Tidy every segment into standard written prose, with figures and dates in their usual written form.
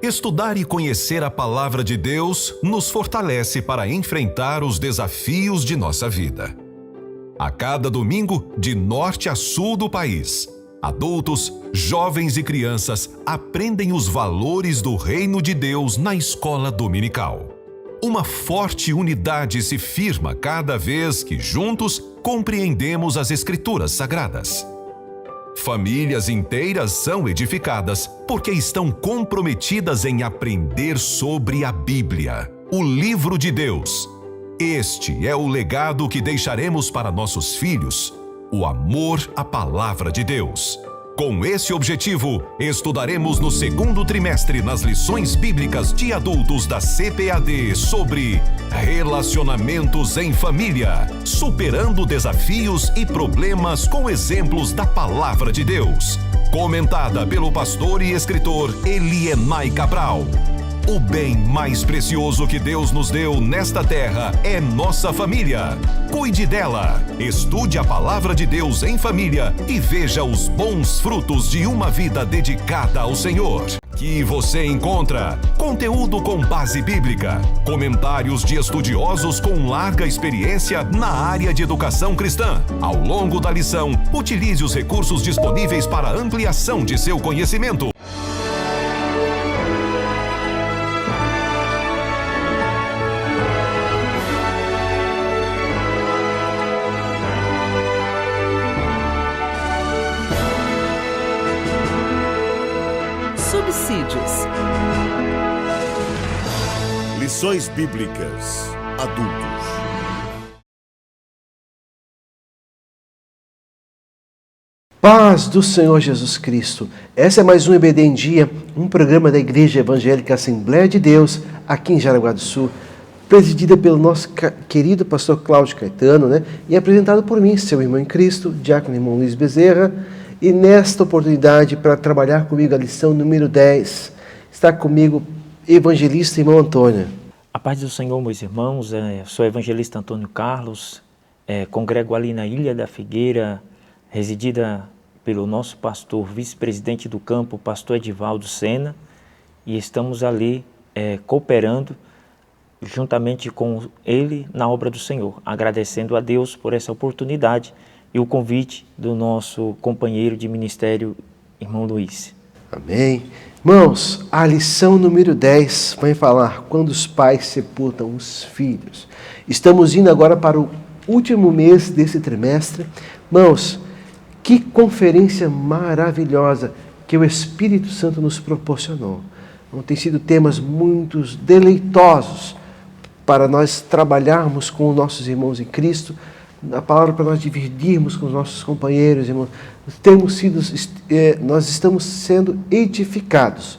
Estudar e conhecer a Palavra de Deus nos fortalece para enfrentar os desafios de nossa vida. A cada domingo, de norte a sul do país, adultos, jovens e crianças aprendem os valores do Reino de Deus na escola dominical. Uma forte unidade se firma cada vez que juntos compreendemos as Escrituras Sagradas. Famílias inteiras são edificadas porque estão comprometidas em aprender sobre a Bíblia, o livro de Deus. Este é o legado que deixaremos para nossos filhos, o amor à Palavra de Deus. Com esse objetivo, estudaremos no segundo trimestre nas lições bíblicas de adultos da CPAD sobre relacionamentos em família, superando desafios e problemas com exemplos da Palavra de Deus. Comentada pelo pastor e escritor Elienay Cabral. O bem mais precioso que Deus nos deu nesta terra é nossa família. Cuide dela, estude a Palavra de Deus em família e veja os bons frutos de uma vida dedicada ao Senhor. Que você encontra conteúdo com base bíblica, comentários de estudiosos com larga experiência na área de educação cristã. Ao longo da lição, utilize os recursos disponíveis para ampliação de seu conhecimento. Subsídios. Lições Bíblicas Adultos. Paz do Senhor Jesus Cristo. Essa é mais um EBD em Dia, um programa da Igreja Evangélica Assembleia de Deus, aqui em Jaraguá do Sul, presidida pelo nosso querido pastor Cláudio Caetano, e apresentado por mim, seu irmão em Cristo, diácono irmão Luiz Bezerra. E nesta oportunidade, para trabalhar comigo a lição número 10, está comigo evangelista irmão Antônio. A paz do Senhor, meus irmãos, sou evangelista Antônio Carlos, congrego ali na Ilha da Figueira, residida pelo nosso pastor, vice-presidente do campo, pastor Edivaldo Sena, e estamos ali cooperando juntamente com ele na obra do Senhor, agradecendo a Deus por essa oportunidade e o convite do nosso companheiro de ministério, irmão Luiz. Amém. Irmãos, a lição número 10 vai falar quando os pais sepultam os filhos. Estamos indo agora para o último mês desse trimestre. Irmãos, que conferência maravilhosa que o Espírito Santo nos proporcionou. Tem sido temas muito deleitosos para nós trabalharmos com os nossos irmãos em Cristo, a palavra para nós dividirmos com os nossos companheiros, irmãos. Nós estamos sendo edificados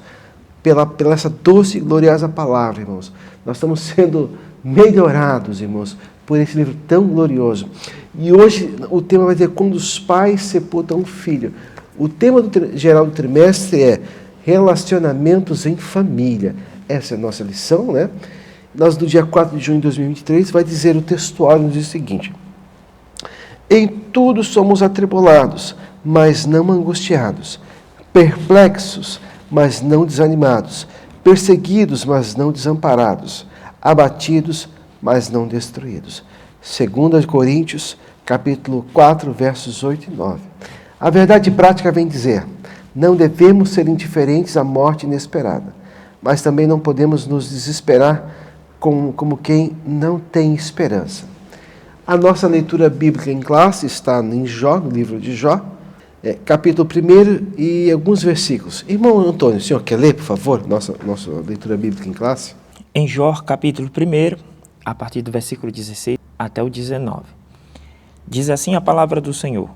pela essa doce e gloriosa palavra, irmãos. Nós estamos sendo melhorados, irmãos, por esse livro tão glorioso. E hoje o tema vai dizer quando os pais sepultam um filho. O tema geral do trimestre é relacionamentos em família. Essa é a nossa lição, Nós, no dia 4 de junho de 2023, vai dizer o textuário, nos diz o seguinte: em tudo somos atribulados, mas não angustiados, perplexos, mas não desanimados, perseguidos, mas não desamparados, abatidos, mas não destruídos. 2 Coríntios, capítulo 4, versos 8 e 9. A verdade prática vem dizer: não devemos ser indiferentes à morte inesperada, mas também não podemos nos desesperar como quem não tem esperança. A nossa leitura bíblica em classe está em Jó, no livro de Jó, capítulo 1 e alguns versículos. Irmão Antônio, o senhor quer ler, por favor, nossa leitura bíblica em classe? Em Jó, capítulo 1, a partir do versículo 16 até o 19. Diz assim a palavra do Senhor: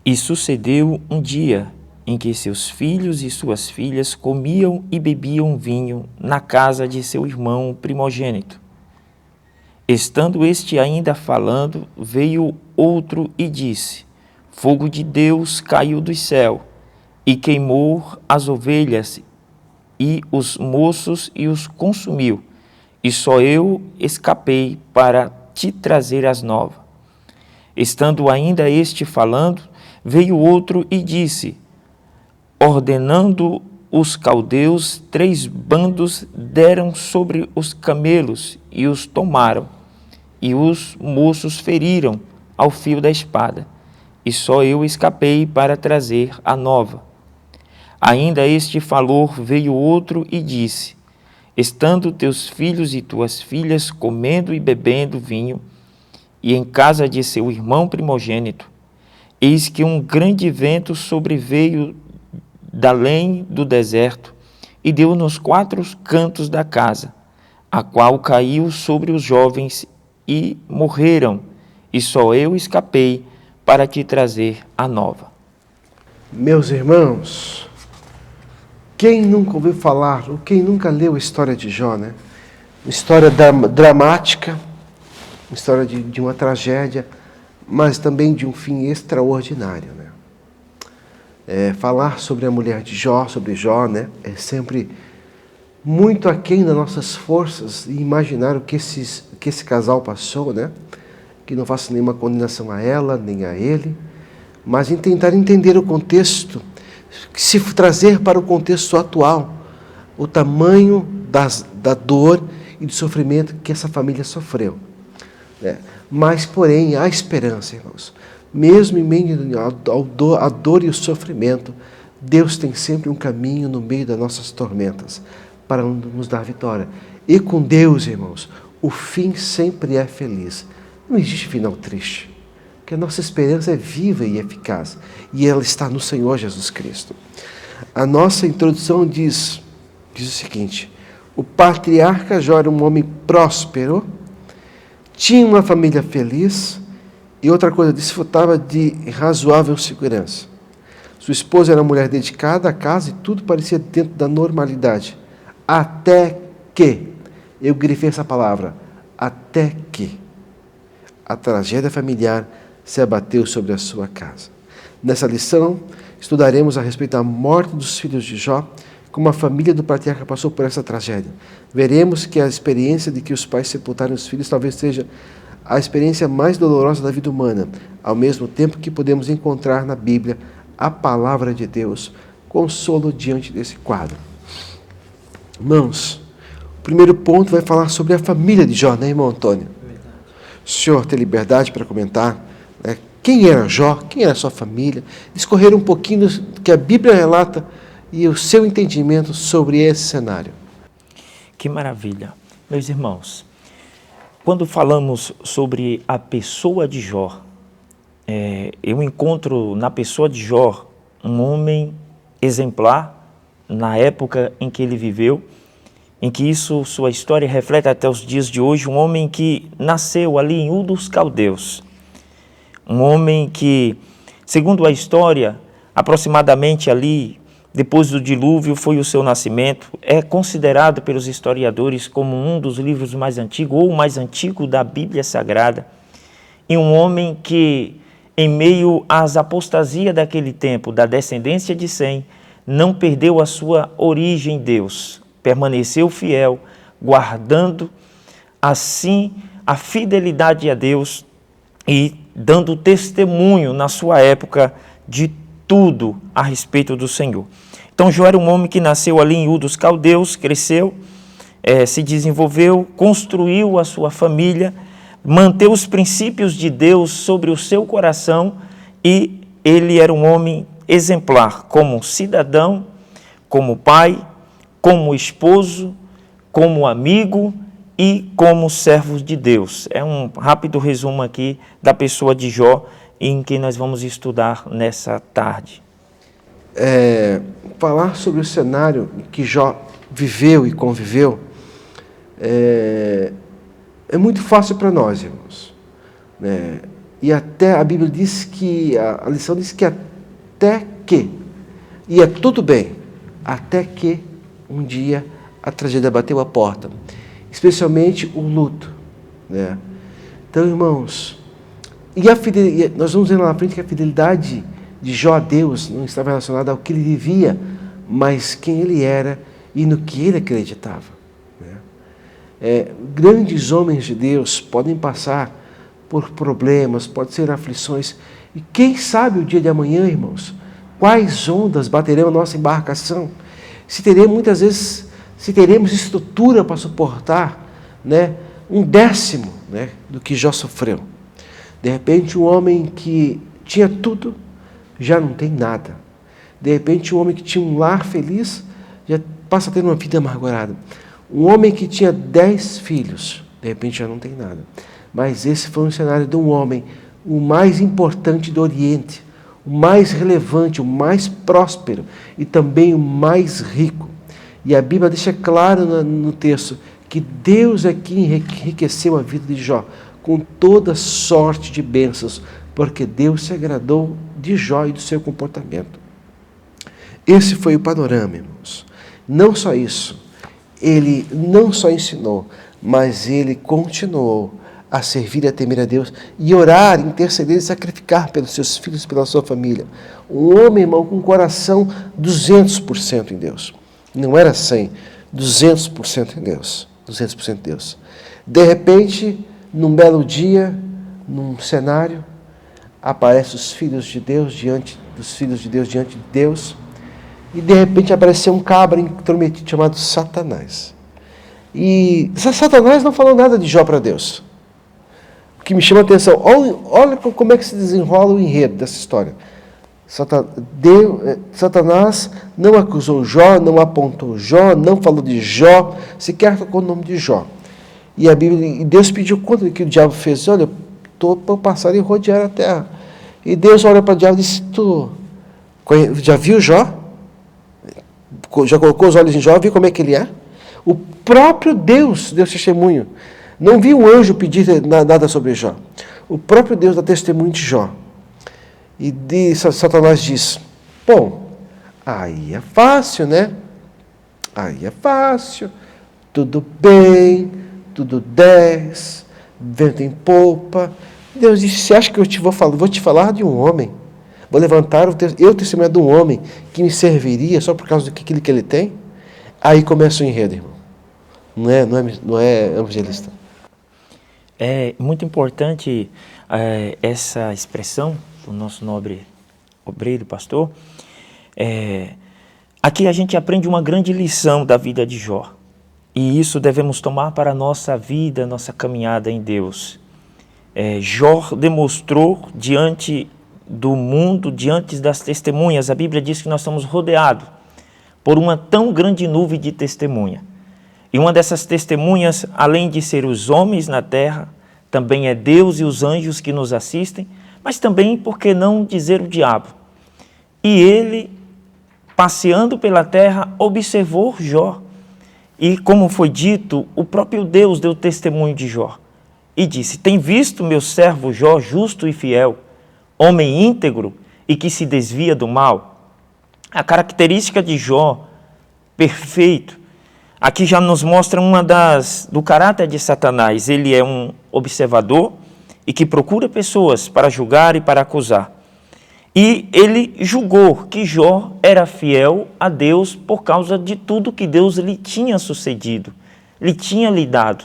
E sucedeu um dia em que seus filhos e suas filhas comiam e bebiam vinho na casa de seu irmão primogênito. Estando este ainda falando, veio outro e disse: Fogo de Deus caiu do céu e queimou as ovelhas e os moços e os consumiu, e só eu escapei para te trazer as novas. Estando ainda este falando, veio outro e disse, ordenando os caldeus 3 bandos deram sobre os camelos e os tomaram, e os moços feriram ao fio da espada, e só eu escapei para trazer a nova. Ainda a este falor veio outro e disse: estando teus filhos e tuas filhas comendo e bebendo vinho, e em casa de seu irmão primogênito, eis que um grande vento sobreveio da além do deserto e deu nos 4 cantos da casa, a qual caiu sobre os jovens e morreram, e só eu escapei para te trazer a nova. Meus irmãos, quem nunca ouviu falar, ou quem nunca leu a história de Jó, né? Uma história dramática, uma história de uma tragédia, mas também de um fim extraordinário, né? Falar sobre a mulher de Jó, sobre Jó, né? É sempre muito aquém das nossas forças e imaginar o que esse casal passou, né? Que não faço nenhuma condenação a ela, nem a ele, mas em tentar entender o contexto, se trazer para o contexto atual, o tamanho da dor e do sofrimento que essa família sofreu, né? Mas, porém, há esperança, irmãos. Mesmo em meio à dor e o sofrimento, Deus tem sempre um caminho no meio das nossas tormentas para nos dar vitória. E com Deus, irmãos, o fim sempre é feliz. Não existe final triste, porque a nossa esperança é viva e eficaz, e ela está no Senhor Jesus Cristo. A nossa introdução diz o seguinte: o patriarca Jó era um homem próspero, tinha uma família feliz e, outra coisa, desfrutava de razoável segurança. Sua esposa era uma mulher dedicada à casa e tudo parecia dentro da normalidade. Até que, eu grifei essa palavra, até que a tragédia familiar se abateu sobre a sua casa. Nessa lição, estudaremos a respeito da morte dos filhos de Jó, como a família do patriarca passou por essa tragédia. Veremos que a experiência de que os pais sepultaram os filhos talvez seja a experiência mais dolorosa da vida humana, ao mesmo tempo que podemos encontrar na Bíblia a palavra de Deus, consolo diante desse quadro. Irmãos, o primeiro ponto vai falar sobre a família de Jó, né, irmão Antônio? O senhor tem liberdade para comentar, né? Quem era Jó, quem era a sua família, escorrer um pouquinho do que a Bíblia relata e o seu entendimento sobre esse cenário. Que maravilha. Meus irmãos, quando falamos sobre a pessoa de Jó, eu encontro na pessoa de Jó um homem exemplar na época em que ele viveu, em que sua história reflete até os dias de hoje, um homem que nasceu ali em Ur dos Caldeus, um homem que, segundo a história, aproximadamente ali, depois do dilúvio, foi o seu nascimento. É considerado pelos historiadores como um dos livros mais antigos, ou o mais antigo da Bíblia Sagrada. E um homem que, em meio às apostasias daquele tempo, da descendência de Sem, não perdeu a sua origem em Deus. Permaneceu fiel, guardando, assim, a fidelidade a Deus e dando testemunho na sua época de tudo a respeito do Senhor. Então, Jó era um homem que nasceu ali em Ur dos Caldeus, cresceu, se desenvolveu, construiu a sua família, manteve os princípios de Deus sobre o seu coração e ele era um homem exemplar como cidadão, como pai, como esposo, como amigo e como servo de Deus. É um rápido resumo aqui da pessoa de Jó, em que nós vamos estudar nessa tarde. Falar sobre o cenário em que Jó viveu e conviveu é muito fácil para nós, irmãos, né? E até a Bíblia diz que, a lição diz que até que ia tudo bem, até que um dia a tragédia bateu a porta, especialmente o luto, né? Então, irmãos, nós vamos ver lá na frente que a fidelidade de Jó a Deus não estava relacionada ao que ele vivia, mas quem ele era e no que ele acreditava, né? Grandes homens de Deus podem passar por problemas, podem ser aflições, e quem sabe o dia de amanhã, irmãos, quais ondas baterão a nossa embarcação, se teremos muitas vezes, se teremos estrutura para suportar, né, 1/10, né, do que Jó sofreu. De repente, um homem que tinha tudo, já não tem nada. De repente, um homem que tinha um lar feliz, já passa a ter uma vida amargurada. Um homem que tinha 10 filhos, de repente já não tem nada. Mas esse foi um cenário de um homem, o mais importante do Oriente, o mais relevante, o mais próspero e também o mais rico. E a Bíblia deixa claro no texto que Deus é quem enriqueceu a vida de Jó com toda sorte de bênçãos, porque Deus se agradou de Jó e do seu comportamento. Esse foi o panorama, irmãos. Não só isso, ele não só ensinou, mas ele continuou a servir e a temer a Deus e orar, interceder e sacrificar pelos seus filhos, pela sua família. Um homem, irmão, com um coração 200% em Deus. Não era 100%, 200% em Deus. 200% em Deus. De repente, num belo dia, num cenário, aparecem os filhos de Deus diante de Deus, e de repente apareceu um cabra intrometido chamado Satanás. E Satanás não falou nada de Jó para Deus. O que me chama a atenção, olha como é que se desenrola o enredo dessa história. Satanás não acusou Jó, não apontou Jó, não falou de Jó, sequer tocou o nome de Jó. E Deus pediu conta do que o diabo fez. Olha, estou para passar e rodear a terra. E Deus olha para o diabo e disse, tu já viu Jó? Já colocou os olhos em Jó, viu como é que ele é? O próprio Deus deu testemunho. Não viu um anjo pedir nada sobre Jó. O próprio Deus dá testemunho de Jó. E Satanás diz, bom, aí é fácil, né? Aí é fácil, tudo bem, tudo 10, vento em popa. Deus disse, você acha que vou te falar de um homem? Vou levantar o testemunho de um homem que me serviria só por causa do que ele tem? Aí começa o enredo, irmão. Não é evangelista. É muito importante essa expressão do nosso nobre obreiro, pastor. Aqui a gente aprende uma grande lição da vida de Jó. E isso devemos tomar para a nossa vida, nossa caminhada em Deus. Jó demonstrou diante do mundo, diante das testemunhas. A Bíblia diz que nós estamos rodeados por uma tão grande nuvem de testemunha. E uma dessas testemunhas, além de ser os homens na terra, também é Deus e os anjos que nos assistem, mas também, por que não dizer, o diabo. E ele, passeando pela terra, observou Jó. E, como foi dito, o próprio Deus deu testemunho de Jó. E disse, tem visto meu servo Jó, justo e fiel, homem íntegro e que se desvia do mal. A característica de Jó, perfeito, aqui já nos mostra do caráter de Satanás. Ele é um observador e que procura pessoas para julgar e para acusar. E ele julgou que Jó era fiel a Deus por causa de tudo que Deus lhe tinha sucedido, lhe tinha lhe dado.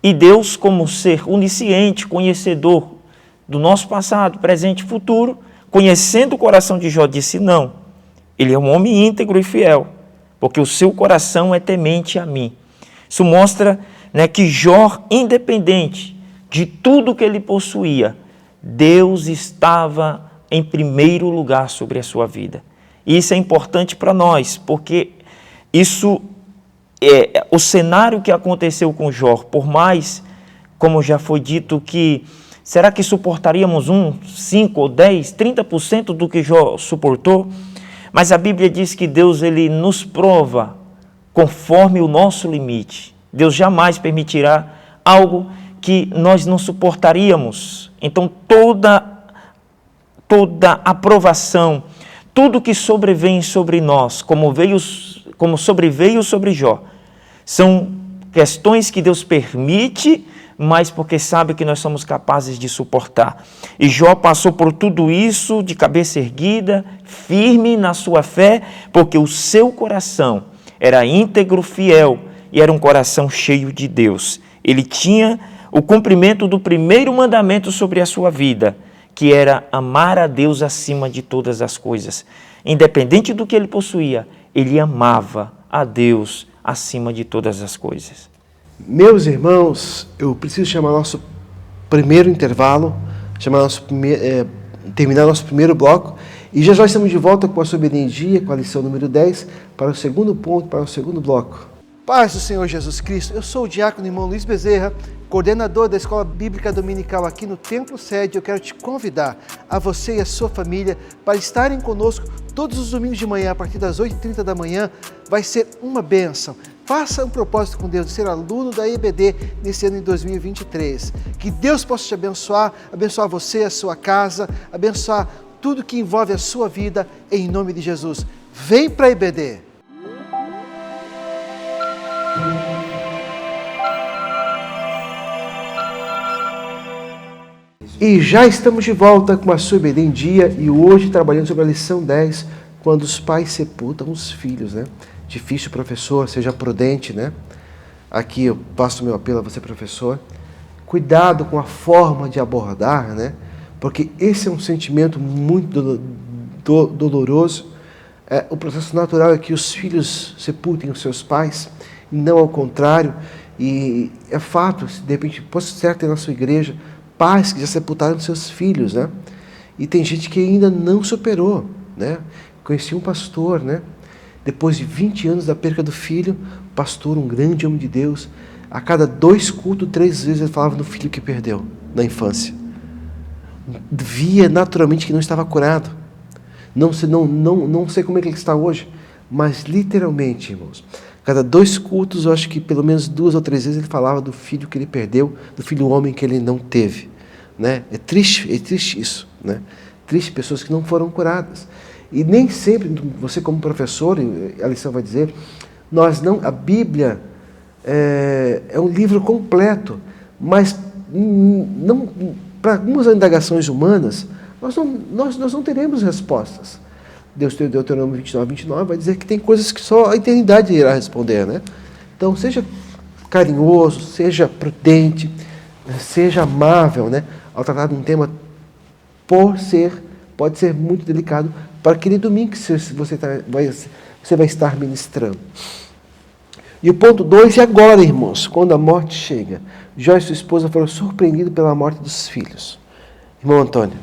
E Deus, como ser onisciente, conhecedor do nosso passado, presente e futuro, conhecendo o coração de Jó, disse não, ele é um homem íntegro e fiel, porque o seu coração é temente a mim. Isso mostra, que Jó, independente de tudo que ele possuía, Deus estava em primeiro lugar sobre a sua vida. E isso é importante para nós, porque isso é o cenário que aconteceu com Jó, por mais, como já foi dito, que será que suportaríamos 5 ou 10, 30% do que Jó suportou? Mas a Bíblia diz que Deus ele nos prova conforme o nosso limite. Deus jamais permitirá algo que nós não suportaríamos. Então toda aprovação, tudo que sobrevém sobre nós, como sobreveio sobre Jó, são questões que Deus permite, mas porque sabe que nós somos capazes de suportar. E Jó passou por tudo isso de cabeça erguida, firme na sua fé, porque o seu coração era íntegro, fiel, e era um coração cheio de Deus. Ele tinha o cumprimento do primeiro mandamento sobre a sua vida, que era amar a Deus acima de todas as coisas. Independente do que ele possuía, ele amava a Deus acima de todas as coisas. Meus irmãos, eu preciso chamar nosso primeiro intervalo, terminar nosso primeiro bloco, e já estamos de volta com a Soberania em Dia, com a lição número 10, para o segundo ponto, para o segundo bloco. Paz do Senhor Jesus Cristo, eu sou o diácono irmão Luiz Bezerra, coordenador da Escola Bíblica Dominical aqui no Templo Sede. Eu quero te convidar, a você e a sua família, para estarem conosco todos os domingos de manhã, a partir das 8h30 da manhã. Vai ser uma bênção. Faça um propósito com Deus de ser aluno da EBD nesse ano de 2023. Que Deus possa te abençoar você, a sua casa, abençoar tudo que envolve a sua vida, em nome de Jesus. Vem para a EBD! E já estamos de volta com a Soberania em Dia, e hoje trabalhando sobre a lição 10, quando os pais sepultam os filhos, né? Difícil, professor, seja prudente, né? Aqui eu passo o meu apelo a você, professor. Cuidado com a forma de abordar, né? Porque esse é um sentimento muito doloroso. O processo natural é que os filhos sepultem os seus pais, e não ao contrário. E é fato, de repente, pode ser ter na sua igreja pais que já sepultaram seus filhos, né? E tem gente que ainda não superou, né? Conheci um pastor, né? Depois de 20 anos da perca do filho, pastor, um grande homem de Deus, a cada 2 cultos, 3 vezes ele falava do filho que perdeu na infância. Via naturalmente que não estava curado. Não sei como é que ele está hoje, mas literalmente, irmãos, cada 2 cultos, eu acho que pelo menos 2 ou 3 vezes ele falava do filho que ele perdeu, do filho homem que ele não teve, né? É triste isso, né? Triste pessoas que não foram curadas. E nem sempre, você como professor, a lição vai dizer, a Bíblia é um livro completo, mas não, para algumas indagações humanas, nós não teremos respostas. Deus tem o Deuteronômio 29 vai dizer que tem coisas que só a eternidade irá responder, né? Então, seja carinhoso, seja prudente, seja amável, né? Ao tratar de um tema, pode ser muito delicado para aquele domingo que você vai estar ministrando. E o ponto 2 é agora, irmãos, quando a morte chega. Jó e sua esposa foram surpreendidos pela morte dos filhos. Irmão Antônio.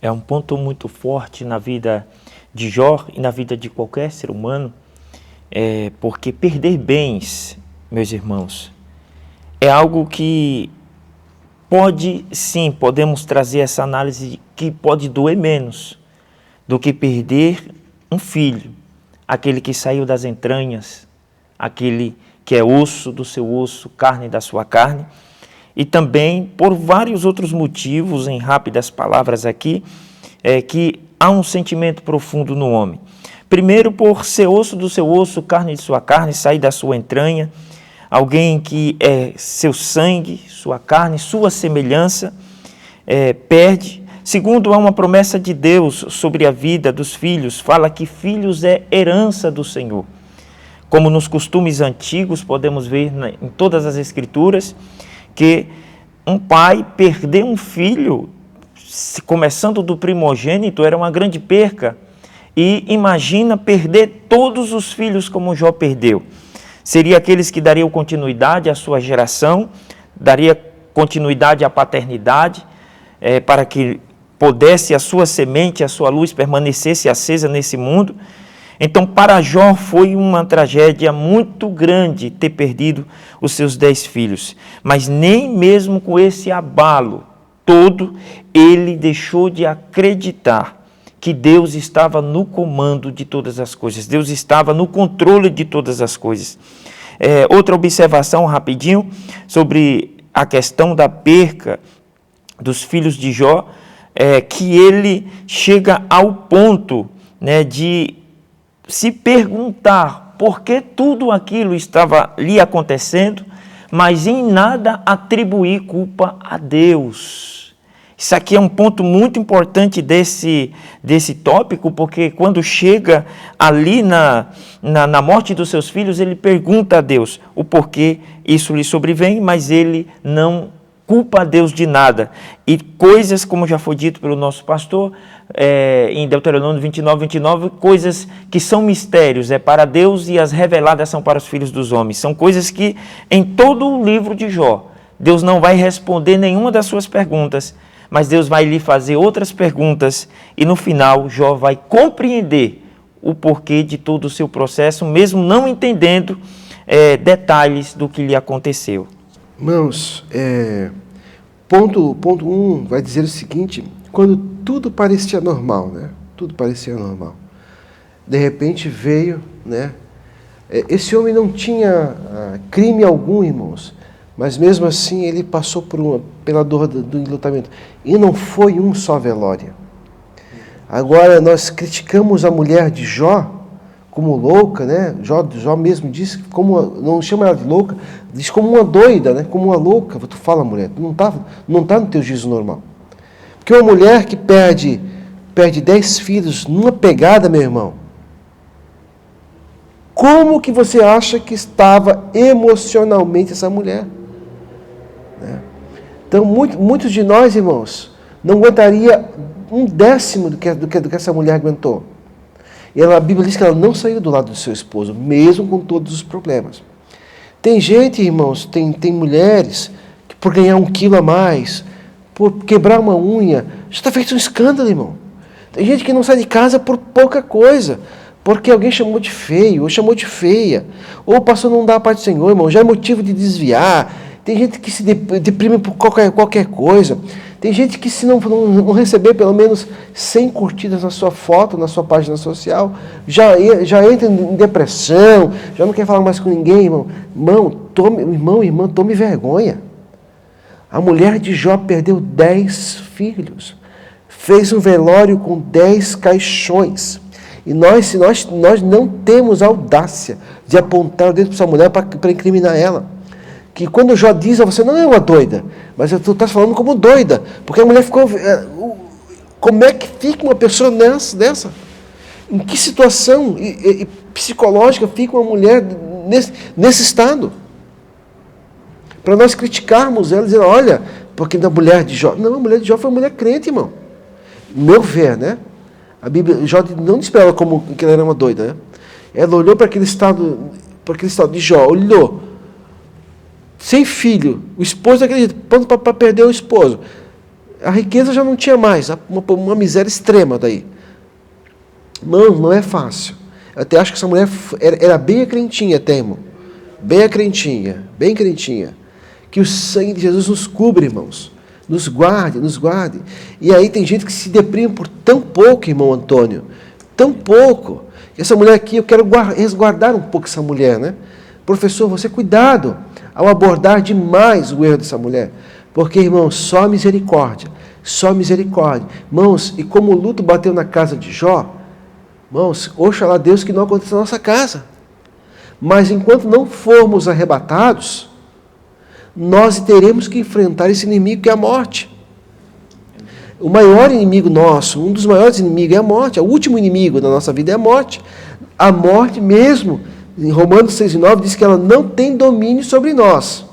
É um ponto muito forte na vida de Jó e na vida de qualquer ser humano, porque perder bens, meus irmãos, é algo que podemos trazer essa análise que pode doer menos do que perder um filho, aquele que saiu das entranhas, aquele que é osso do seu osso, carne da sua carne, e também por vários outros motivos, em rápidas palavras aqui, que há um sentimento profundo no homem. Primeiro, por ser osso do seu osso, carne de sua carne, sair da sua entranha, alguém que é seu sangue, sua carne, sua semelhança, perde. Segundo, há uma promessa de Deus sobre a vida dos filhos, fala que filhos é herança do Senhor. Como nos costumes antigos, podemos ver em todas as Escrituras, que um pai perder um filho, começando do primogênito, era uma grande perca. E imagina perder todos os filhos como Jó perdeu. Seria aqueles que dariam continuidade à sua geração, daria continuidade à paternidade, para que pudesse a sua semente, a sua luz permanecesse acesa nesse mundo. Então, para Jó foi uma tragédia muito grande ter perdido os seus 10 filhos. Mas nem mesmo com esse abalo todo, ele deixou de acreditar que Deus estava no comando de todas as coisas. Deus estava no controle de todas as coisas. Outra observação rapidinho sobre a questão da perca dos filhos de Jó, que ele chega ao ponto, né, de se perguntar por que tudo aquilo estava lhe acontecendo, mas em nada atribuir culpa a Deus. Isso aqui é um ponto muito importante desse tópico, porque quando chega ali na morte dos seus filhos, ele pergunta a Deus o porquê isso lhe sobrevém, mas ele não culpa a Deus de nada. E coisas, como já foi dito pelo nosso pastor, em Deuteronômio 29, coisas que são mistérios, para Deus, e as reveladas são para os filhos dos homens. São coisas que, em todo o livro de Jó, Deus não vai responder nenhuma das suas perguntas, mas Deus vai lhe fazer outras perguntas, e no final Jó vai compreender o porquê de todo o seu processo, mesmo não entendendo detalhes do que lhe aconteceu. Irmãos, ponto 1 vai dizer o seguinte: quando tudo parecia normal, né? Tudo parecia normal. De repente veio, né? Esse homem não tinha crime algum, irmãos, mas mesmo assim ele passou pela dor do enlutamento. E não foi um só velório. Agora nós criticamos a mulher de Jó como louca, né? Jó mesmo disse, não chama ela de louca, diz como uma doida, né? Como uma louca. Tu fala, mulher, tu não tá no teu juízo normal. Porque uma mulher que perde 10 filhos numa pegada, meu irmão, como que você acha que estava emocionalmente essa mulher? Né? Então, muitos de nós, irmãos, não aguentaria 1/10 do que essa mulher aguentou. E a Bíblia diz que ela não saiu do lado do seu esposo, mesmo com todos os problemas. Tem gente, irmãos, tem mulheres que por ganhar 1 quilo a mais, por quebrar uma unha, já está feito um escândalo, irmão. Tem gente que não sai de casa por pouca coisa, porque alguém chamou de feio, ou chamou de feia, ou passou a não dar a paz do Senhor, irmão, já é motivo de desviar. Tem gente que se deprime por qualquer coisa. Tem gente que, se não receber pelo menos 100 curtidas na sua foto, na sua página social, já entra em depressão, já não quer falar mais com ninguém, irmão. Irmão, tome vergonha. A mulher de Jó perdeu 10 filhos. Fez um velório com 10 caixões. E se nós não temos a audácia de apontar o dedo para essa mulher para incriminar ela. Que quando Jó diz a você, não é uma doida, mas tu estás falando como doida, porque a mulher ficou... Como é que fica uma pessoa dessa? Em que situação psicológica fica uma mulher nesse estado? Para nós criticarmos ela, dizer, olha, porque da mulher de Jó... Não, a mulher de Jó foi uma mulher crente, irmão. Meu ver, né? A Bíblia, Jó não disse para ela que ela era uma doida, né? Ela olhou para aquele estado de Jó, olhou, sem filho, o esposo daquele jeito, pronto para perder o esposo. A riqueza já não tinha mais, uma miséria extrema daí. Não é fácil. Eu até acho que essa mulher era bem crentinha até, irmão. Bem crentinha. Que o sangue de Jesus nos cubra, irmãos. Nos guarde. E aí tem gente que se deprime por tão pouco, irmão Antônio. Tão pouco. Essa mulher aqui, eu quero resguardar um pouco essa mulher, né? Professor, você cuidado ao abordar demais o erro dessa mulher. Porque, irmãos, só misericórdia. Irmãos, e como o luto bateu na casa de Jó, irmãos, oxalá Deus que não aconteça na nossa casa. Mas enquanto não formos arrebatados, nós teremos que enfrentar esse inimigo que é a morte. O maior inimigo nosso, um dos maiores inimigos é a morte. O último inimigo da nossa vida é a morte. A morte mesmo, em Romanos 6:9, diz que ela não tem domínio sobre nós.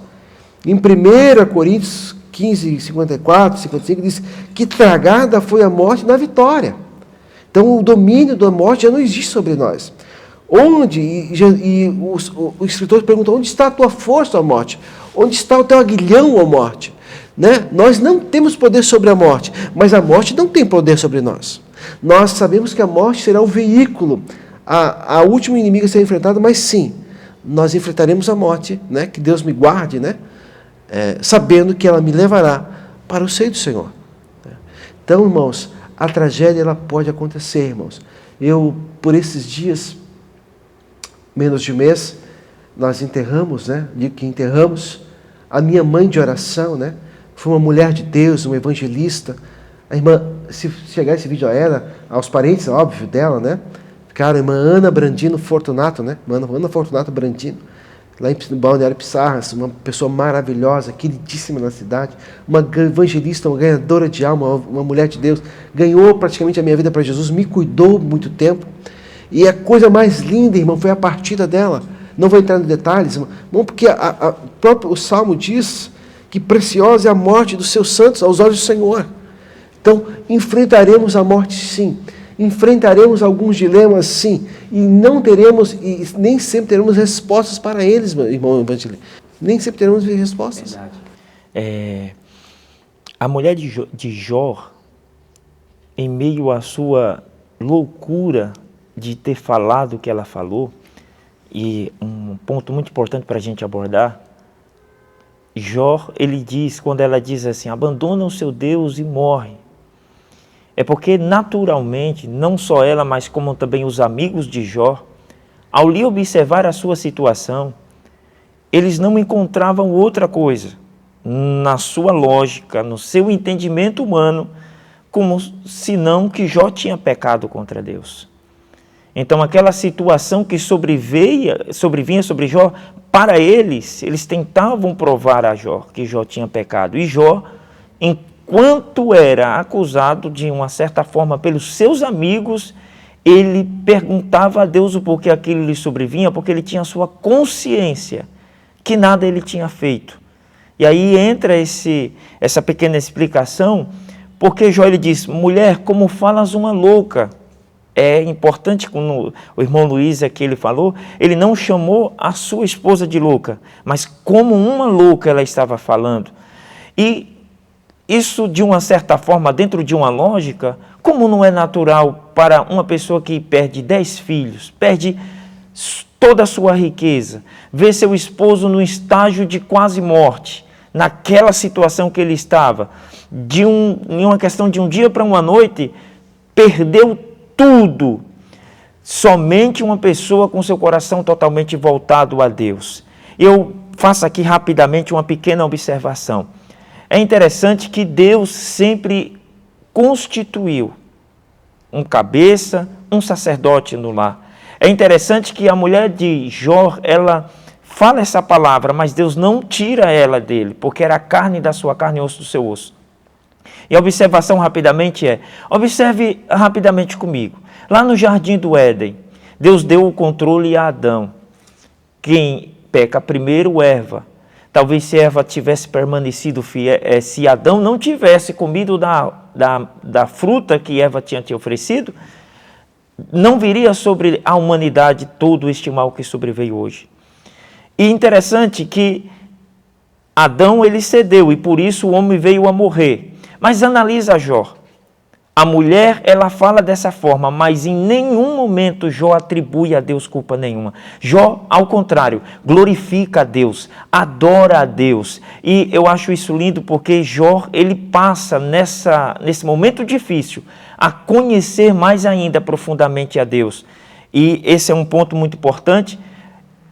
Em 1 Coríntios 15, 54, 55, diz que tragada foi a morte na vitória. Então o domínio da morte já não existe sobre nós. O escritor pergunta, onde está a tua força, ó morte? Onde está o teu aguilhão, ó morte? Né? Nós não temos poder sobre a morte, mas a morte não tem poder sobre nós. Nós sabemos que a morte será o veículo, a último inimigo a ser enfrentado, mas sim, nós enfrentaremos a morte, né? Que Deus me guarde, né? Sabendo que ela me levará para o seio do Senhor. Então, irmãos, a tragédia ela pode acontecer, irmãos. Por esses dias, menos de um mês, nós enterramos, né? Digo que enterramos a minha mãe de oração, né? Foi uma mulher de Deus, uma evangelista. A irmã, se chegar esse vídeo a ela, aos parentes, óbvio, dela, né? Cara, a irmã Ana Brandino Fortunato, né? Ana Fortunato Brandino, lá em Balneário Pissarras, uma pessoa maravilhosa, queridíssima na cidade, uma evangelista, uma ganhadora de alma, uma mulher de Deus, ganhou praticamente a minha vida para Jesus, me cuidou muito tempo. E a coisa mais linda, irmão, foi a partida dela. Não vou entrar em detalhes, irmão, porque o Salmo diz que preciosa é a morte dos seus santos aos olhos do Senhor. Então, enfrentaremos a morte sim, enfrentaremos alguns dilemas sim, e não teremos, e nem sempre teremos respostas para eles, meu irmão Evangelho. Nem sempre teremos respostas. Verdade. A mulher de Jó, em meio à sua loucura de ter falado o que ela falou, e um ponto muito importante para a gente abordar, Jó, ele diz, quando ela diz assim, abandona o seu Deus e morre. É porque naturalmente, não só ela, mas como também os amigos de Jó, ao lhe observar a sua situação, eles não encontravam outra coisa, na sua lógica, no seu entendimento humano, como senão que Jó tinha pecado contra Deus. Então aquela situação que sobrevinha sobre Jó, para eles tentavam provar a Jó que Jó tinha pecado. E Jó, enquanto era acusado de uma certa forma pelos seus amigos, ele perguntava a Deus o porquê aquilo lhe sobrevinha, porque ele tinha a sua consciência que nada ele tinha feito. E aí entra essa pequena explicação, porque Jó ele diz, mulher, como falas uma louca. É importante, como o irmão Luiz aqui ele falou, ele não chamou a sua esposa de louca, mas como uma louca ela estava falando. E isso, de uma certa forma, dentro de uma lógica, como não é natural para uma pessoa que perde 10 filhos, perde toda a sua riqueza, vê seu esposo no estágio de quase morte, naquela situação que ele estava, em uma questão de um dia para uma noite, perdeu tudo, somente uma pessoa com seu coração totalmente voltado a Deus. Eu faço aqui rapidamente uma pequena observação. É interessante que Deus sempre constituiu um cabeça, um sacerdote no lar. É interessante que a mulher de Jó, ela fala essa palavra, mas Deus não tira ela dele, porque era carne da sua carne e osso do seu osso. E a observação rapidamente observe rapidamente comigo. Lá no Jardim do Éden, Deus deu o controle a Adão. Quem peca primeiro, Eva. Talvez se Eva tivesse permanecido fiel, se Adão não tivesse comido da fruta que Eva tinha te oferecido, não viria sobre a humanidade todo este mal que sobreveio hoje. E interessante que Adão ele cedeu e por isso o homem veio a morrer. Mas analisa Jó. A mulher, ela fala dessa forma, mas em nenhum momento Jó atribui a Deus culpa nenhuma. Jó, ao contrário, glorifica a Deus, adora a Deus. E eu acho isso lindo porque Jó, ele passa nesse momento difícil a conhecer mais ainda profundamente a Deus. E esse é um ponto muito importante.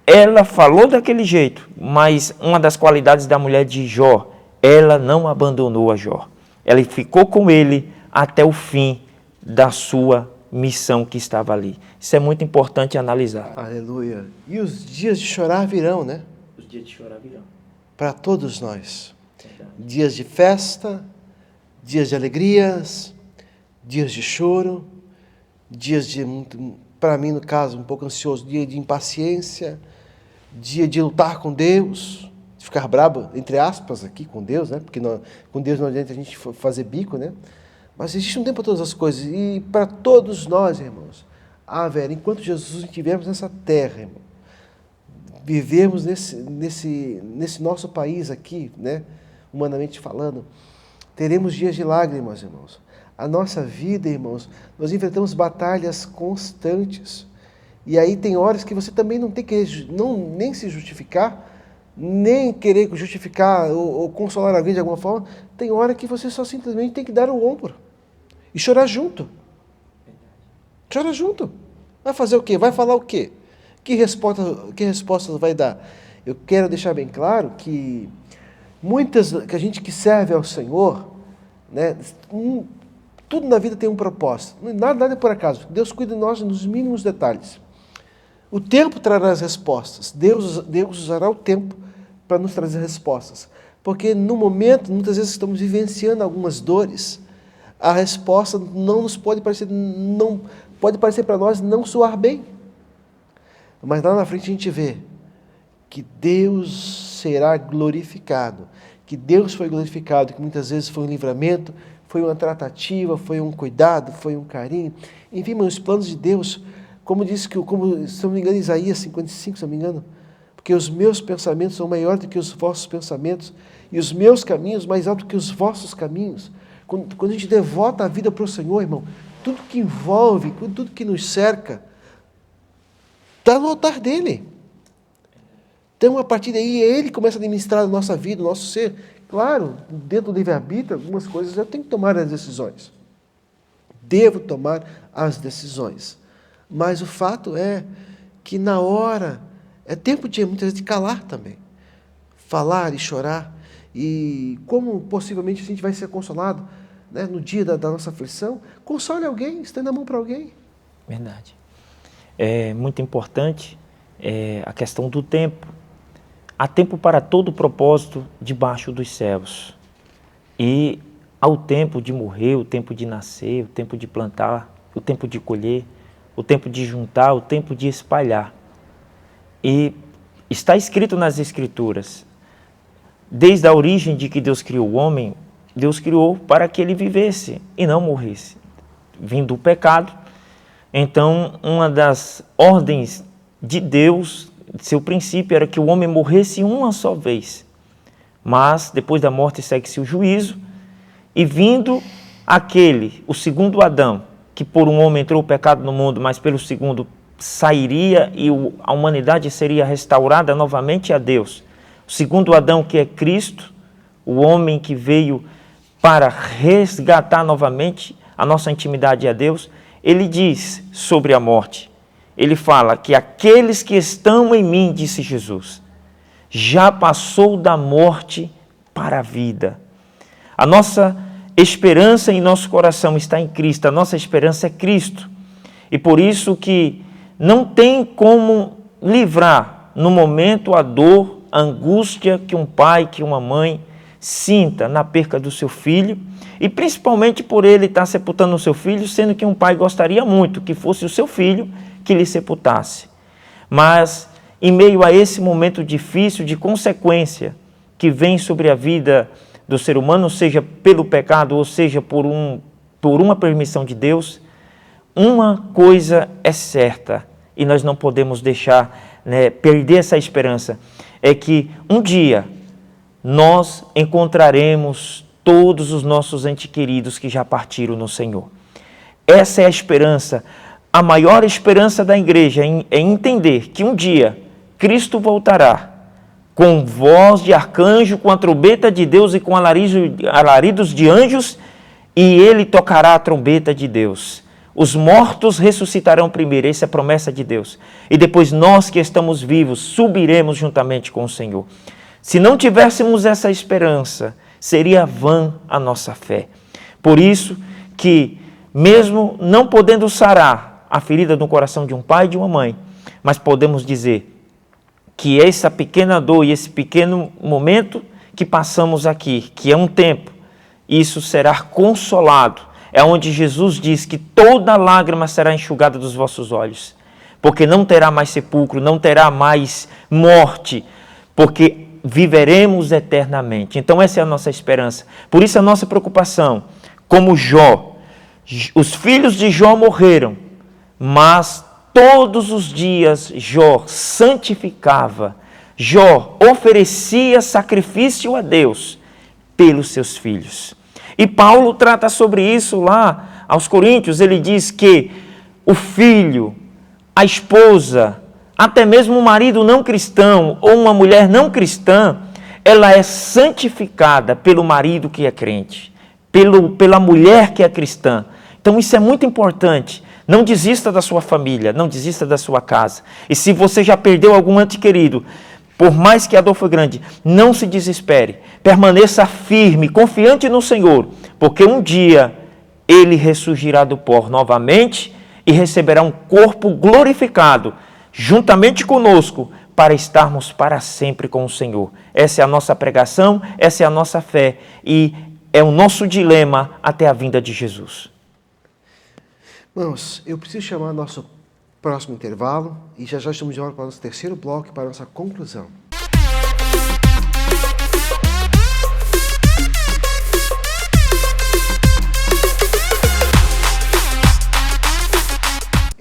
Ela falou daquele jeito, mas uma das qualidades da mulher de Jó, ela não abandonou a Jó. Ela ficou com ele até o fim da sua missão que estava ali. Isso é muito importante analisar. Aleluia. E os dias de chorar virão, né? Os dias de chorar virão. Para todos nós. Dias de festa, dias de alegrias, dias de choro, dias de, para mim no caso, um pouco ansioso, dia de impaciência, dia de lutar com Deus, de ficar brabo, entre aspas, aqui com Deus, né? Porque com Deus não adianta a gente fazer bico, né? Mas existe um tempo para todas as coisas, e para todos nós, irmãos, velho, enquanto Jesus estivermos nessa terra, irmão, vivemos nesse nosso país aqui, né? Humanamente falando, teremos dias de lágrimas, irmãos. A nossa vida, irmãos, nós enfrentamos batalhas constantes. E aí tem horas que você também não tem que nem se justificar, nem querer justificar ou consolar alguém de alguma forma. Tem hora que você só simplesmente tem que dar o ombro e chorar junto. Chora junto. Vai fazer o quê? Vai falar o quê? Que resposta vai dar? Eu quero deixar bem claro que que a gente que serve ao Senhor, né, tudo na vida tem um propósito. Nada é por acaso. Deus cuida de nós nos mínimos detalhes. O tempo trará as respostas. Deus usará o tempo para nos trazer respostas. Porque no momento, muitas vezes estamos vivenciando algumas dores, a resposta não pode parecer para nós não soar bem. Mas lá na frente a gente vê que Deus será glorificado, que Deus foi glorificado, que muitas vezes foi um livramento, foi uma tratativa, foi um cuidado, foi um carinho. Enfim, mas os planos de Deus, como disse que, como, se não me engano, Isaías 55, se não me engano, porque os meus pensamentos são maiores do que os vossos pensamentos, e os meus caminhos mais altos do que os vossos caminhos. Quando a gente devota a vida para o Senhor, irmão, tudo que envolve, tudo que nos cerca, está no altar dele. Então, a partir daí, ele começa a administrar a nossa vida, o nosso ser. Claro, dentro do livre-arbítrio, algumas coisas eu tenho que tomar as decisões. Devo tomar as decisões. Mas o fato é que na hora, é tempo de, muitas vezes, de calar também. Falar e chorar. E como possivelmente a gente vai ser consolado, né, no dia da nossa aflição, console alguém, estenda a mão para alguém. Verdade. É muito importante a questão do tempo. Há tempo para todo propósito debaixo dos céus. E há o tempo de morrer, o tempo de nascer, o tempo de plantar, o tempo de colher, o tempo de juntar, o tempo de espalhar. E está escrito nas Escrituras, desde a origem de que Deus criou o homem, Deus criou para que ele vivesse e não morresse. Vindo o pecado, então uma das ordens de Deus, seu princípio era que o homem morresse uma só vez. Mas depois da morte segue-se o juízo, e vindo aquele, o segundo Adão, que por um homem entrou o pecado no mundo, mas pelo segundo sairia e a humanidade seria restaurada novamente a Deus. O segundo Adão, que é Cristo, o homem que veio para resgatar novamente a nossa intimidade a Deus, ele diz sobre a morte, ele fala que aqueles que estão em mim, disse Jesus, já passou da morte para a vida. A nossa esperança em nosso coração está em Cristo, a nossa esperança é Cristo. E por isso que não tem como livrar no momento a dor, a angústia que um pai, que uma mãe sinta na perca do seu filho, e principalmente por ele estar sepultando o seu filho, sendo que um pai gostaria muito que fosse o seu filho que lhe sepultasse. Mas, em meio a esse momento difícil de consequência que vem sobre a vida do ser humano, seja pelo pecado ou seja por uma permissão de Deus, uma coisa é certa, e nós não podemos deixar, perder essa esperança, é que um dia nós encontraremos todos os nossos entes queridos que já partiram no Senhor. Essa é a esperança, a maior esperança da igreja, é entender que um dia Cristo voltará com voz de arcanjo, com a trombeta de Deus e com alaridos de anjos, e ele tocará a trombeta de Deus. Os mortos ressuscitarão primeiro, essa é a promessa de Deus. E depois nós que estamos vivos subiremos juntamente com o Senhor. Se não tivéssemos essa esperança, seria vã a nossa fé. Por isso que, mesmo não podendo sarar a ferida no coração de um pai e de uma mãe, mas podemos dizer que essa pequena dor e esse pequeno momento que passamos aqui, que é um tempo, isso será consolado. É onde Jesus diz que toda lágrima será enxugada dos vossos olhos, porque não terá mais sepulcro, não terá mais morte, porque viveremos eternamente. Então essa é a nossa esperança. Por isso a nossa preocupação, como Jó, os filhos de Jó morreram, mas todos os dias Jó santificava, Jó oferecia sacrifício a Deus pelos seus filhos. E Paulo trata sobre isso lá aos Coríntios. Ele diz que o filho, a esposa, até mesmo um marido não cristão ou uma mulher não cristã, ela é santificada pelo marido que é crente, pela mulher que é cristã. Então isso é muito importante. Não desista da sua família, não desista da sua casa. E se você já perdeu algum ente querido, por mais que a dor foi grande, não se desespere. Permaneça firme, confiante no Senhor, porque um dia Ele ressurgirá do pó novamente e receberá um corpo glorificado, juntamente conosco, para estarmos para sempre com o Senhor. Essa é a nossa pregação, essa é a nossa fé e é o nosso dilema até a vinda de Jesus. Irmãos, eu preciso chamar nosso próximo intervalo e já estamos de hora para o nosso terceiro bloco, para a nossa conclusão.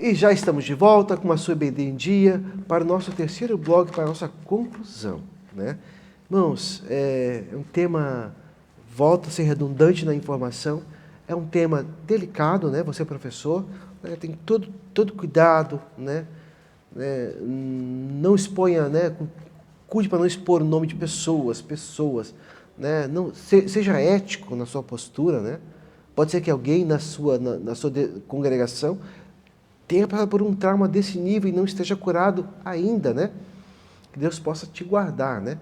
E já estamos de volta com a sua EBD em dia para o nosso terceiro bloco, para a nossa conclusão, né? Irmãos, é um tema, volta a ser redundante na informação, é um tema delicado, né? Você é professor, né? Tem todo cuidado, né? Não exponha, né? Cuide para não expor o nome de pessoas, né? Não, seja ético na sua postura, né? Pode ser que alguém na sua congregação tenha passado por um trauma desse nível e não esteja curado ainda, né? Que Deus possa te guardar, né?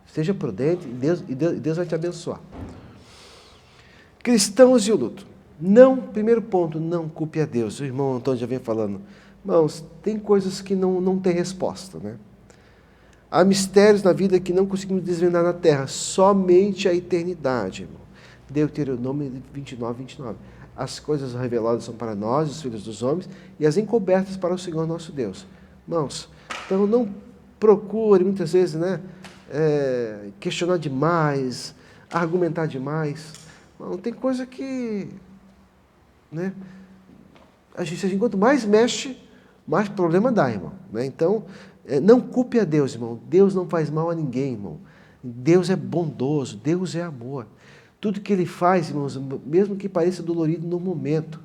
Seja prudente e Deus vai te abençoar. Cristãos e o luto. Não, primeiro ponto, não culpe a Deus. O irmão Antônio já vem falando. Irmãos, tem coisas que não tem resposta, né? Há mistérios na vida que não conseguimos desvendar na terra, somente a eternidade, irmão. Deuteronômio 29. As coisas reveladas são para nós, os filhos dos homens, e as encobertas para o Senhor nosso Deus. Irmãos, então não procure muitas vezes, né, questionar demais, argumentar demais. Não, tem coisa que, né, a gente, quanto mais mexe, mais problema dá, irmão. Né? Então, não culpe a Deus, irmão. Deus não faz mal a ninguém, irmão. Deus é bondoso, Deus é amor. Tudo que Ele faz, irmãos, mesmo que pareça dolorido no momento,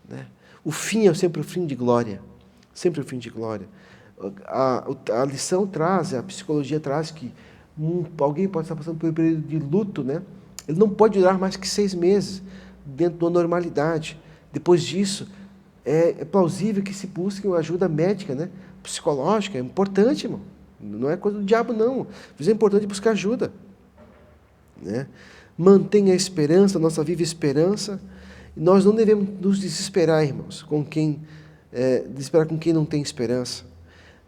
né? O fim é sempre o fim de glória. Sempre o fim de glória. A lição traz, a psicologia traz que alguém pode estar passando por um período de luto, né? Ele não pode durar mais que 6 meses dentro da normalidade. Depois disso, é plausível que se busque uma ajuda médica, né? Psicológica. É importante, irmão. Não é coisa do diabo, não. Mas é importante buscar ajuda, né? Mantenha a esperança, a nossa viva esperança. Nós não devemos nos desesperar, irmãos, desesperar com quem não tem esperança.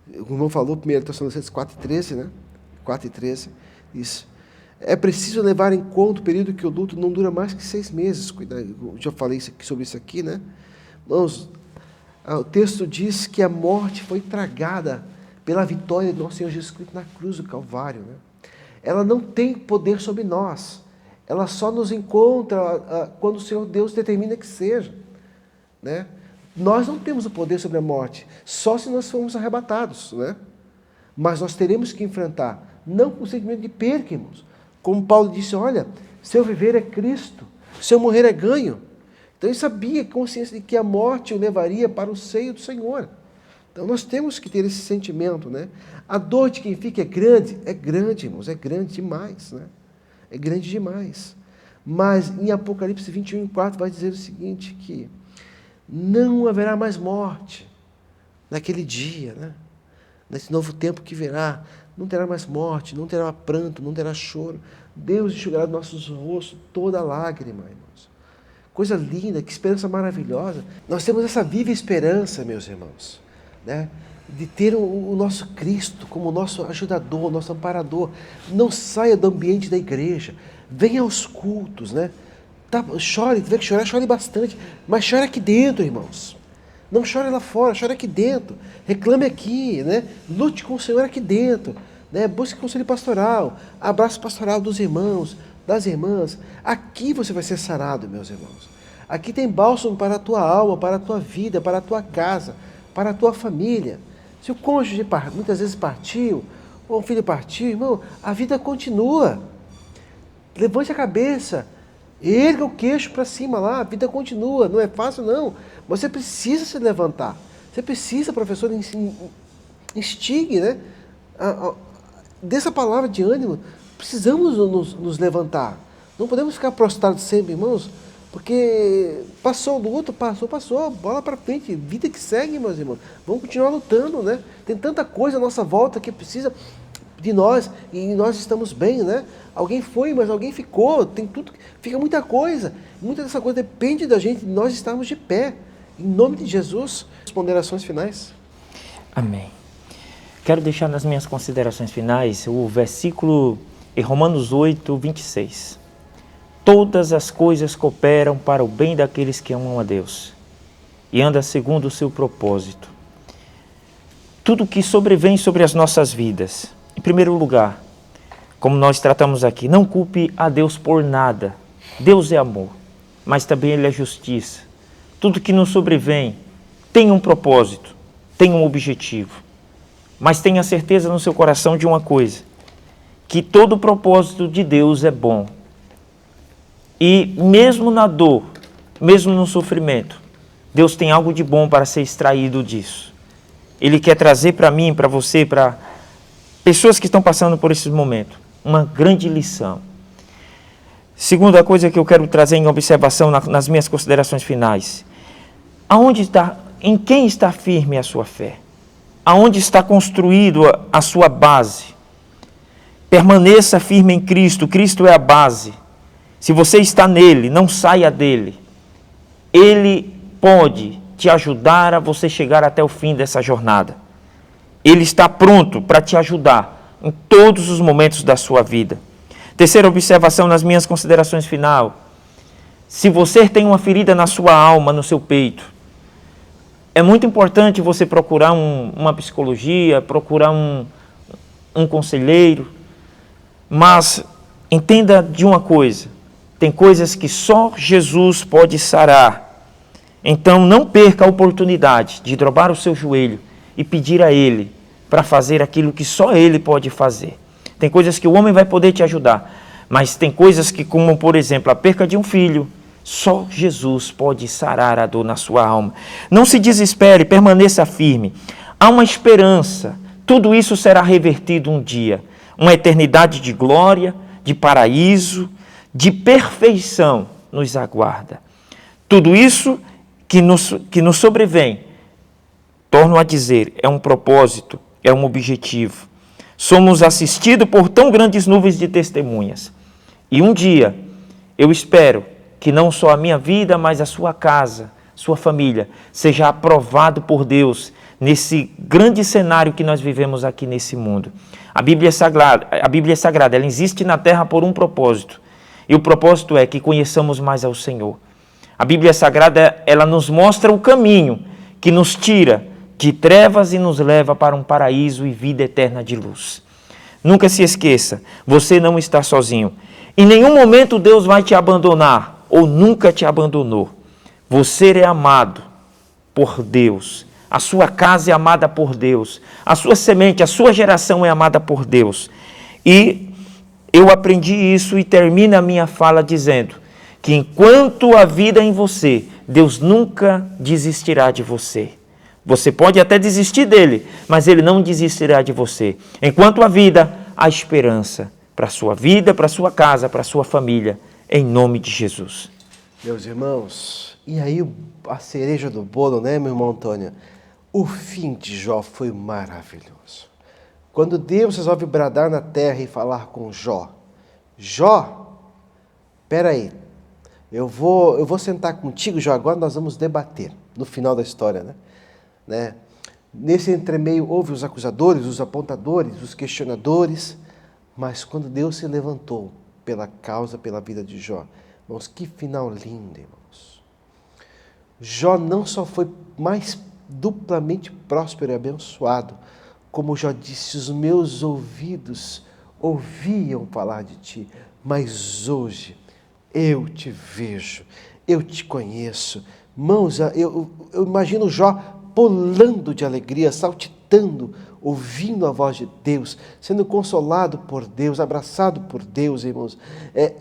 O irmão falou, 1 Tessalonicenses 4,13, né? 4,13, isso. É preciso levar em conta o período que o luto não dura mais que 6 meses. Eu já falei sobre isso aqui, né? Irmãos, o texto diz que a morte foi tragada pela vitória do nosso Senhor Jesus Cristo na cruz do Calvário, né? Ela não tem poder sobre nós. Ela só nos encontra quando o Senhor Deus determina que seja, né? Nós não temos o poder sobre a morte, só se nós formos arrebatados, né? Mas nós teremos que enfrentar, não com o sentimento de perca, irmãos. Como Paulo disse, olha, se eu viver é Cristo, se eu morrer é ganho. Então ele sabia, consciência de que a morte o levaria para o seio do Senhor. Então nós temos que ter esse sentimento, né? A dor de quem fica é grande, irmãos, é grande demais, né? É grande demais. Mas em Apocalipse 21:4 vai dizer o seguinte, que não haverá mais morte naquele dia, né? Nesse novo tempo que virá. Não terá mais morte, não terá pranto, não terá choro. Deus enxugará dos nossos rostos toda lágrima, irmãos. Coisa linda, que esperança maravilhosa. Nós temos essa viva esperança, meus irmãos, né? De ter o nosso Cristo como nosso ajudador, nosso amparador. Não saia do ambiente da igreja. Venha aos cultos, né? Chore, tiver que chorar, chore bastante. Mas chore aqui dentro, irmãos. Não chore lá fora, chore aqui dentro. Reclame aqui, né? Lute com o Senhor aqui dentro, né? Busque conselho pastoral, abraço pastoral dos irmãos, das irmãs. Aqui você vai ser sarado, meus irmãos. Aqui tem bálsamo para a tua alma, para a tua vida, para a tua casa, para a tua família. Se o cônjuge muitas vezes partiu, ou um filho partiu, irmão, a vida continua. Levante a cabeça, erga o queixo para cima lá, a vida continua. Não é fácil, não. Você precisa se levantar. Você precisa, professor, instigue, né? Dessa palavra de ânimo, precisamos nos levantar. Não podemos ficar prostrados sempre, irmãos, porque passou o luto, passou, bola para frente, vida que segue, meus irmãos. Vamos continuar lutando, né? Tem tanta coisa à nossa volta que precisa de nós, e nós estamos bem, né? Alguém foi, mas alguém ficou, tem tudo, fica muita coisa. Muita dessa coisa depende da gente, de nós estarmos de pé. Em nome de Jesus, as ponderações finais. Amém. Quero deixar nas minhas considerações finais o versículo em Romanos 8:26. Todas as coisas cooperam para o bem daqueles que amam a Deus e andam segundo o seu propósito. Tudo que sobrevém sobre as nossas vidas, em primeiro lugar, como nós tratamos aqui, não culpe a Deus por nada. Deus é amor, mas também Ele é justiça. Tudo que nos sobrevém Tenha um propósito, tenha um objetivo, mas tenha certeza no seu coração de uma coisa, que todo propósito de Deus é bom. E mesmo na dor, mesmo no sofrimento, Deus tem algo de bom para ser extraído disso. Ele quer trazer para mim, para você, para pessoas que estão passando por esse momento, uma grande lição. Segunda coisa que eu quero trazer em observação nas minhas considerações finais. Em quem está firme a sua fé? Aonde está construído a sua base? Permaneça firme em Cristo. Cristo é a base. Se você está nele, não saia dele. Ele pode te ajudar a você chegar até o fim dessa jornada. Ele está pronto para te ajudar em todos os momentos da sua vida. Terceira observação nas minhas considerações finais. Se você tem uma ferida na sua alma, no seu peito, é muito importante você procurar uma psicologia, procurar um conselheiro, mas entenda de uma coisa, tem coisas que só Jesus pode sarar. Então não perca a oportunidade de dobrar o seu joelho e pedir a Ele para fazer aquilo que só Ele pode fazer. Tem coisas que o homem vai poder te ajudar, mas tem coisas que, como por exemplo, a perca de um filho, só Jesus pode sarar a dor na sua alma. Não se desespere, permaneça firme. Há uma esperança. Tudo isso será revertido um dia. Uma eternidade de glória, de paraíso, de perfeição nos aguarda. Tudo isso que nos sobrevém, torno a dizer, é um propósito, é um objetivo. Somos assistidos por tão grandes nuvens de testemunhas. E um dia, eu espero que não só a minha vida, mas a sua casa, sua família, seja aprovado por Deus nesse grande cenário que nós vivemos aqui nesse mundo. A Bíblia é sagrada, ela existe na terra por um propósito. E o propósito é que conheçamos mais ao Senhor. A Bíblia Sagrada, ela nos mostra o caminho que nos tira de trevas e nos leva para um paraíso e vida eterna de luz. Nunca se esqueça, você não está sozinho. Em nenhum momento Deus vai te abandonar ou nunca te abandonou. Você é amado por Deus. A sua casa é amada por Deus. A sua semente, a sua geração é amada por Deus. E eu aprendi isso e termino a minha fala dizendo que enquanto há vida em você, Deus nunca desistirá de você. Você pode até desistir dele, mas ele não desistirá de você. Enquanto há vida, há esperança para a sua vida, para a sua casa, para a sua família, em nome de Jesus. Meus irmãos, e aí a cereja do bolo, né, meu irmão Antônio? O fim de Jó foi maravilhoso. Quando Deus resolve bradar na terra e falar com Jó, peraí, eu vou sentar contigo, Jó, agora nós vamos debater, no final da história, né? Nesse entremeio houve os acusadores, os apontadores, os questionadores, mas quando Deus se levantou pela vida de Jó, irmãos, que final lindo, irmãos. Jó não só foi mais duplamente próspero e abençoado, como Jó disse, os meus ouvidos ouviam falar de ti, mas hoje eu te vejo, eu te conheço. Irmãos, eu imagino Jó pulando de alegria, saltitando, ouvindo a voz de Deus, sendo consolado por Deus, abraçado por Deus, irmãos,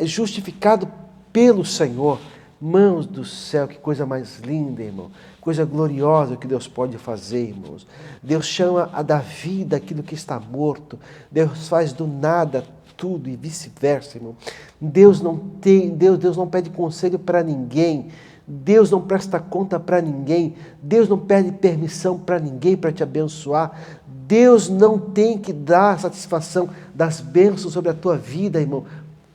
justificado pelo Senhor. Mãos do céu, que coisa mais linda, irmão, coisa gloriosa que Deus pode fazer, irmãos. Deus chama a da vida aquilo que está morto, Deus faz do nada tudo e vice-versa, irmão. Deus não pede conselho para ninguém, Deus não presta conta para ninguém, Deus não pede permissão para ninguém para te abençoar, Deus não tem que dar satisfação das bênçãos sobre a tua vida, irmão,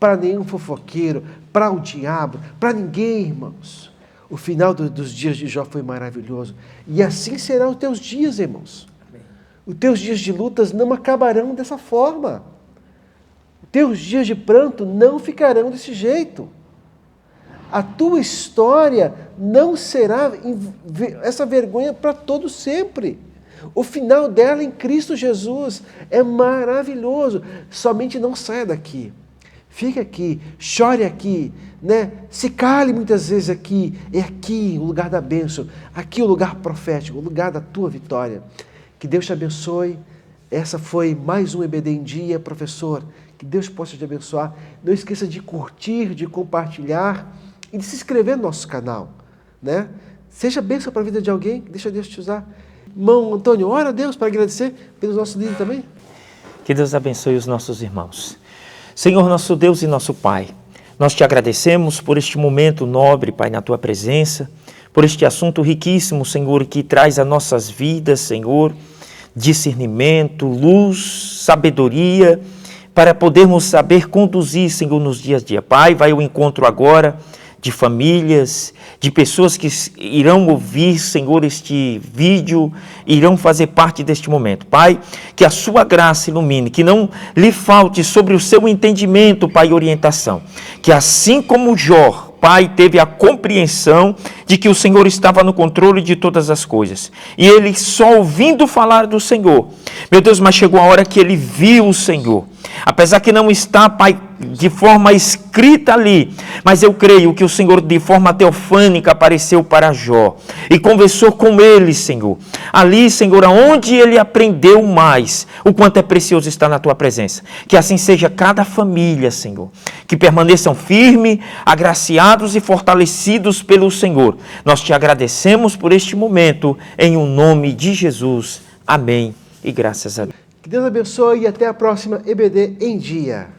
para nenhum fofoqueiro, para o diabo, para ninguém, irmãos. O final dos dias de Jó foi maravilhoso, e assim serão os teus dias, irmãos. Amém. Os teus dias de lutas não acabarão dessa forma, os teus dias de pranto não ficarão desse jeito. A tua história não será essa vergonha para todo sempre. O final dela em Cristo Jesus é maravilhoso. Somente não saia daqui. Fique aqui, chore aqui, né? Se cale muitas vezes aqui. É aqui o lugar da bênção, aqui o lugar profético, o lugar da tua vitória. Que Deus te abençoe. Essa foi mais um EBD em Dia, professor. Que Deus possa te abençoar. Não esqueça de curtir, de compartilhar e de se inscrever no nosso canal, né? Seja bênção para a vida de alguém, deixa Deus te usar. Irmão Antônio, ora a Deus para agradecer pelos nossos líderes também. Que Deus abençoe os nossos irmãos. Senhor, nosso Deus e nosso Pai, nós te agradecemos por este momento nobre, Pai, na tua presença, por este assunto riquíssimo, Senhor, que traz a nossas vidas, Senhor, discernimento, luz, sabedoria, para podermos saber conduzir, Senhor, nos dias a dia. Pai, vai ao encontro agora de famílias, de pessoas que irão ouvir, Senhor, este vídeo, irão fazer parte deste momento. Pai, que a sua graça ilumine, que não lhe falte sobre o seu entendimento, Pai, orientação. Que assim como Jó, Pai, teve a compreensão de que o Senhor estava no controle de todas as coisas. E ele só ouvindo falar do Senhor, meu Deus, mas chegou a hora que ele viu o Senhor. Apesar que não está, Pai, de forma escrita ali, mas eu creio que o Senhor de forma teofânica apareceu para Jó e conversou com ele, Senhor. Ali, Senhor, aonde ele aprendeu mais o quanto é precioso estar na tua presença. Que assim seja cada família, Senhor. Que permaneçam firmes, agraciados e fortalecidos pelo Senhor. Nós te agradecemos por este momento, em o nome de Jesus. Amém. E graças a Deus. Que Deus abençoe e até a próxima EBD em Dia.